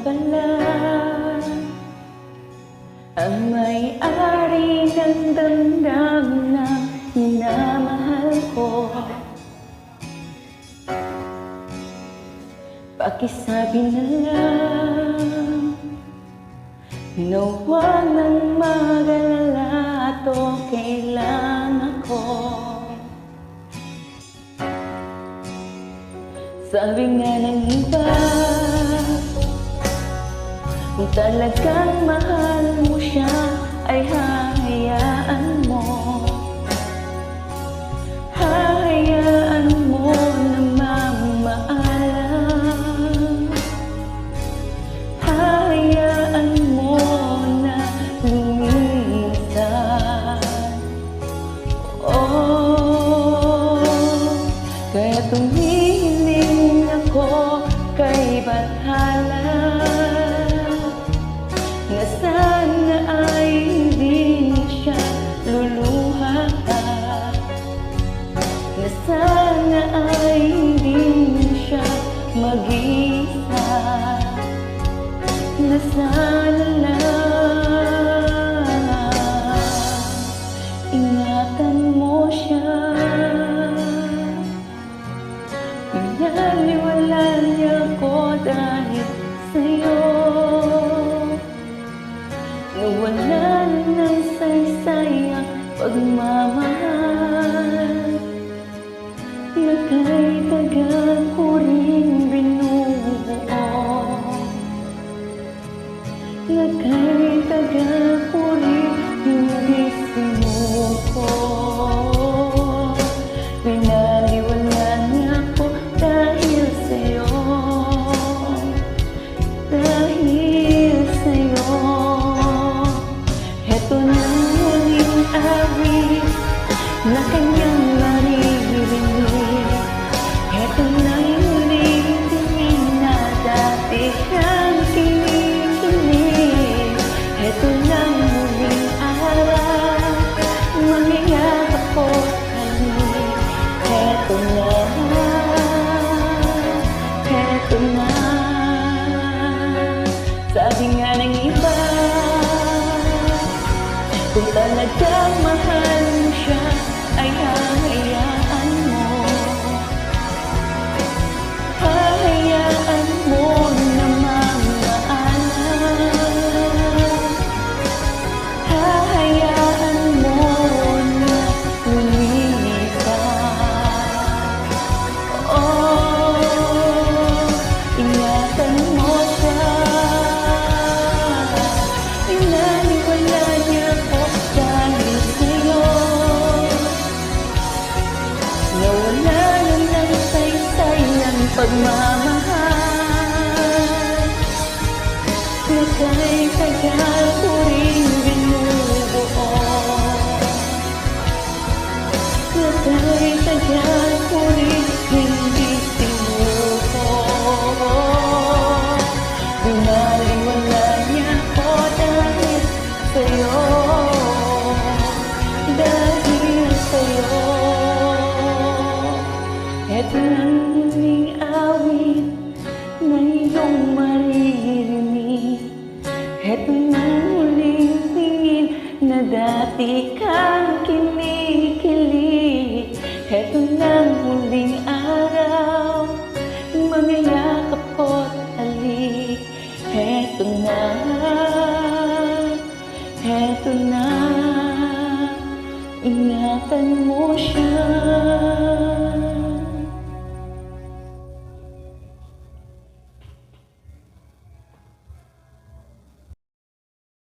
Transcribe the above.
pala ang may-ari ng damdamin na minamahal ko. Pakisabi na lang na huwag nang mag-alala at okay lang ako. Sabi nga ng iba, kung talagang mahal mo siya ay hahayaan mo. Hahayaan mo na mamaalam. Hahayaan mo na lumisan. Oh, kaya tumihiling ako kay Bathala na sana ay hindi siya luluhahan, na sana ay hindi siya mag-isa, na sana lang ingatan mo siya. Pinaliwala niya ko dahil sa'yo, nawala na ng saysay ang pagmamahal na kay tagal ko rin binubuo, na kay tagal ko rin hindi sinuko. Pinaliwala niya ko dahil sa'yo, dahil sa'yo. Heto na muling awit na kanyang maririnig. Heto na muling tingin na dati siyang kinikilig. Heto na muling araw, mangyayakap ko halik. Heto na, heto na. Sabi nga ng iba, kung talagang mahal mo siya ay hahayaan mo. Hahayaan mo na mamaalam. Hahayaan mo na lumisan. Oh, ingatan mo siya. Pinaliwala niya ko dahil sa'yo, nawala na ng saysay ng pagmamahal na kay tagal ko rin binubuo, na kay tagal ko rin hindi sinuko. Pinaliwala niya ko dahil sa'yo, dahil sa'yo. Heto ng muling awit na iyong maririnig. Heto ng muling tingin na dati kang kinikilig. Heto ng muling araw, mangyayakap ko't halik. Heto na, heto na, ingatan mo siya.